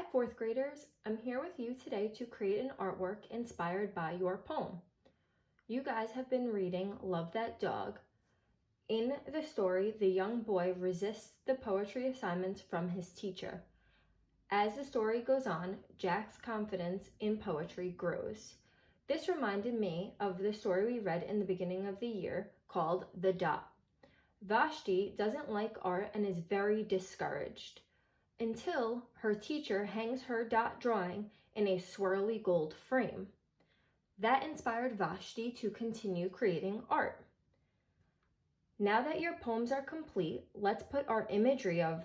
Hi fourth graders, I'm here with you today to create an artwork inspired by your poem. You guys have been reading Love That Dog. In the story, the young boy resists the poetry assignments from his teacher. As the story goes on, Jack's confidence in poetry grows. This reminded me of the story we read in the beginning of the year called The Dot. Vashti doesn't like art and is very discouraged, until her teacher hangs her dot drawing in a swirly gold frame. That inspired Vashti to continue creating art. Now that your poems are complete, let's put our imagery of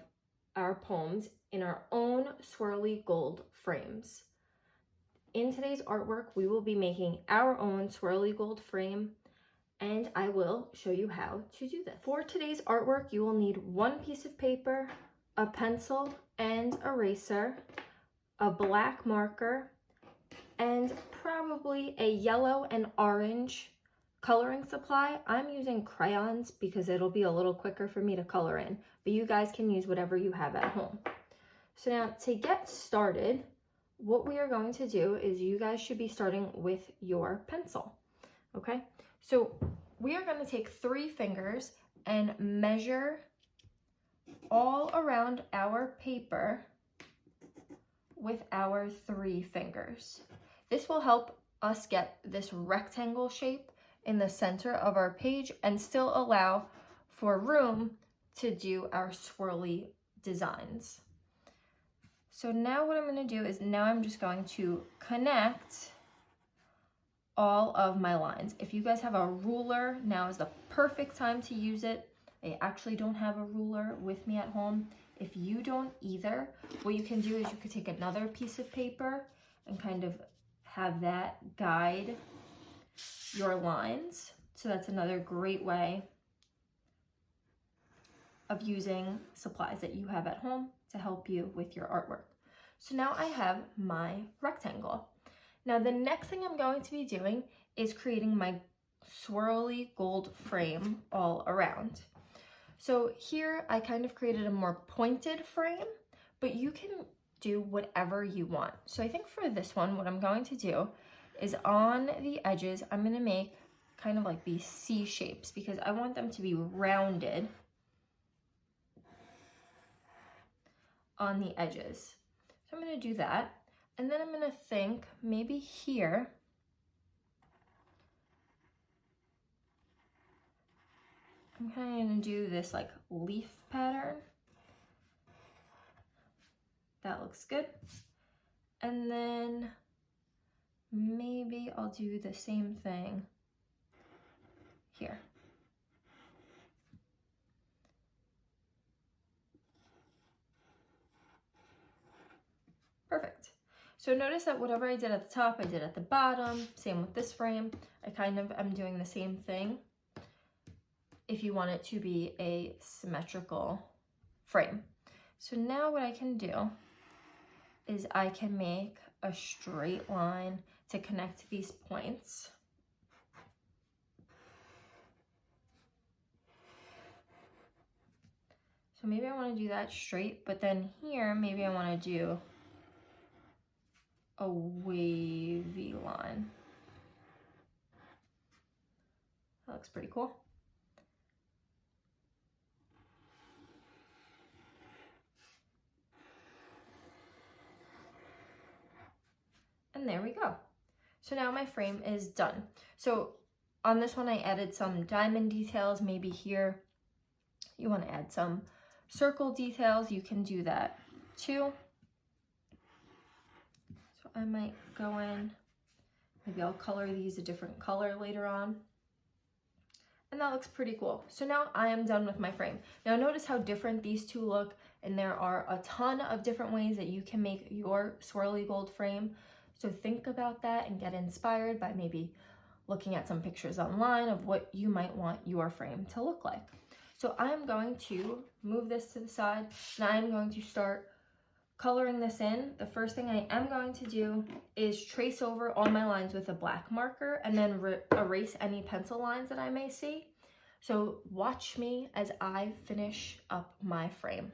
our poems in our own swirly gold frames. In today's artwork, we will be making our own swirly gold frame, and I will show you how to do this. For today's artwork, you will need one piece of paper, a pencil and eraser, a black marker, and probably a yellow and orange coloring supply. I'm using crayons because it'll be a little quicker for me to color in, but you guys can use whatever you have at home. So now to get started, what we are going to do is you guys should be starting with your pencil, okay? So we are going to take 3 fingers and measure all around our paper with our 3 fingers. This will help us get this rectangle shape in the center of our page and still allow for room to do our swirly designs. So now what I'm going to do is now I'm just going to connect all of my lines. If you guys have a ruler, now is the perfect time to use it. I actually don't have a ruler with me at home. If you don't either, what you can do is you could take another piece of paper and kind of have that guide your lines. So that's another great way of using supplies that you have at home to help you with your artwork. So now I have my rectangle. Now the next thing I'm going to be doing is creating my swirly gold frame all around. So here I kind of created a more pointed frame, but you can do whatever you want. So I think for this one, what I'm going to do is on the edges, I'm going to make kind of like these C shapes because I want them to be rounded on the edges. So I'm going to do that. And then I'm going to think maybe here, I'm kind of going to do this like leaf pattern. That looks good. And then maybe I'll do the same thing here. Perfect. So notice that whatever I did at the top, I did at the bottom. Same with this frame. I kind of am doing the same thing if you want it to be a symmetrical frame. So now what I can do is I can make a straight line to connect these points. So maybe I want to do that straight, but then here maybe I want to do a wavy line. That looks pretty cool. And there we go. So now my frame is done. So on this one, I added some diamond details. Maybe here you want to add some circle details. You can do that too. So I might go in, maybe I'll color these a different color later on. And that looks pretty cool. So now I am done with my frame. Now notice how different these two look, and there are a ton of different ways that you can make your swirly gold frame. So think about that and get inspired by maybe looking at some pictures online of what you might want your frame to look like. So I'm going to move this to the side and I'm going to start coloring this in. The first thing I am going to do is trace over all my lines with a black marker and then erase any pencil lines that I may see. So watch me as I finish up my frame.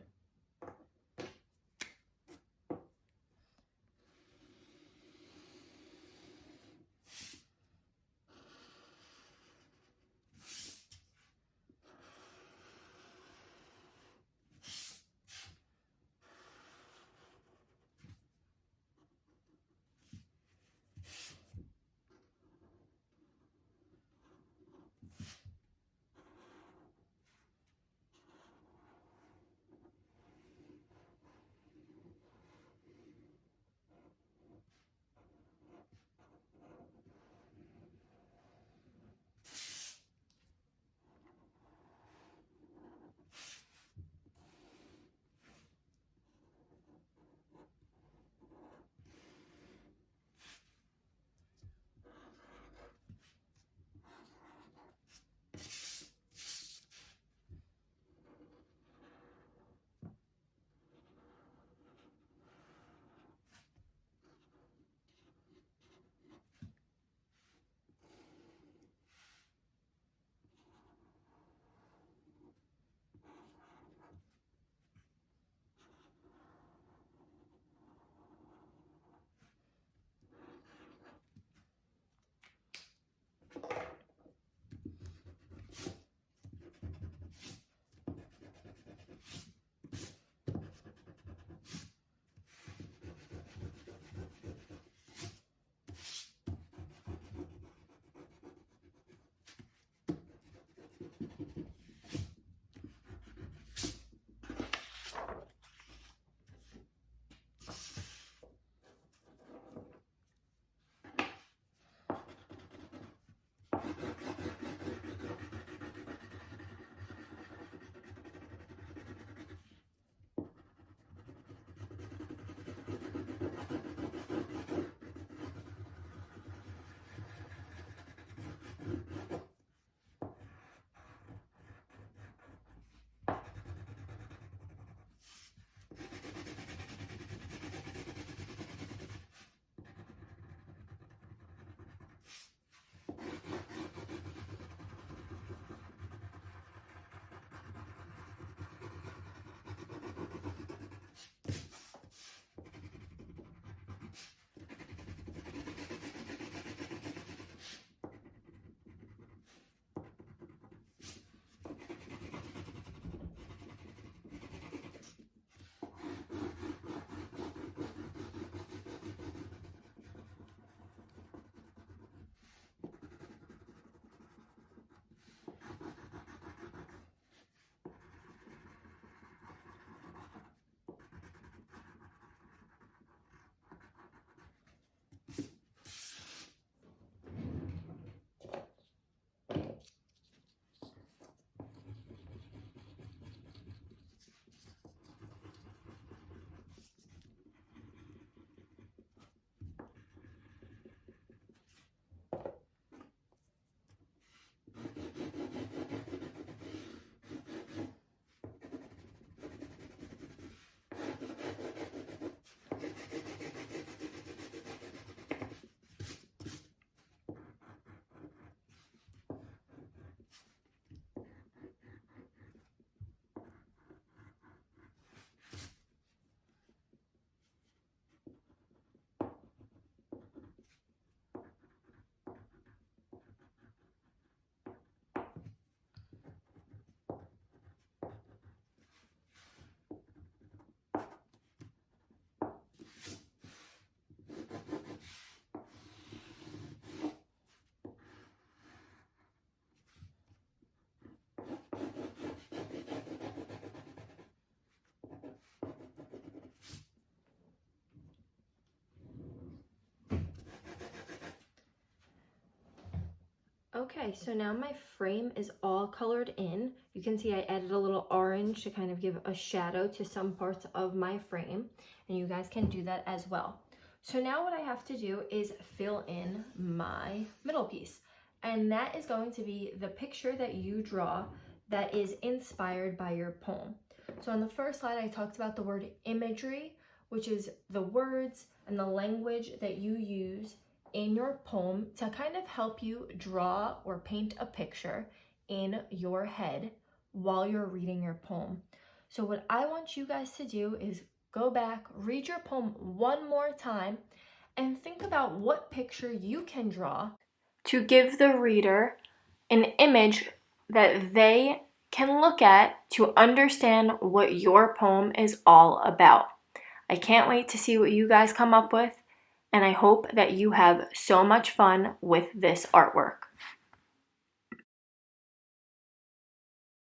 Okay, so now my frame is all colored in. You can see I added a little orange to kind of give a shadow to some parts of my frame, and you guys can do that as well. So now what I have to do is fill in my middle piece, and that is going to be the picture that you draw that is inspired by your poem. So on the first slide, I talked about the word imagery, which is the words and the language that you use in your poem to kind of help you draw or paint a picture in your head while you're reading your poem. So what I want you guys to do is go back, read your poem one more time, and think about what picture you can draw to give the reader an image that they can look at to understand what your poem is all about. I can't wait to see what you guys come up with, and I hope that you have so much fun with this artwork.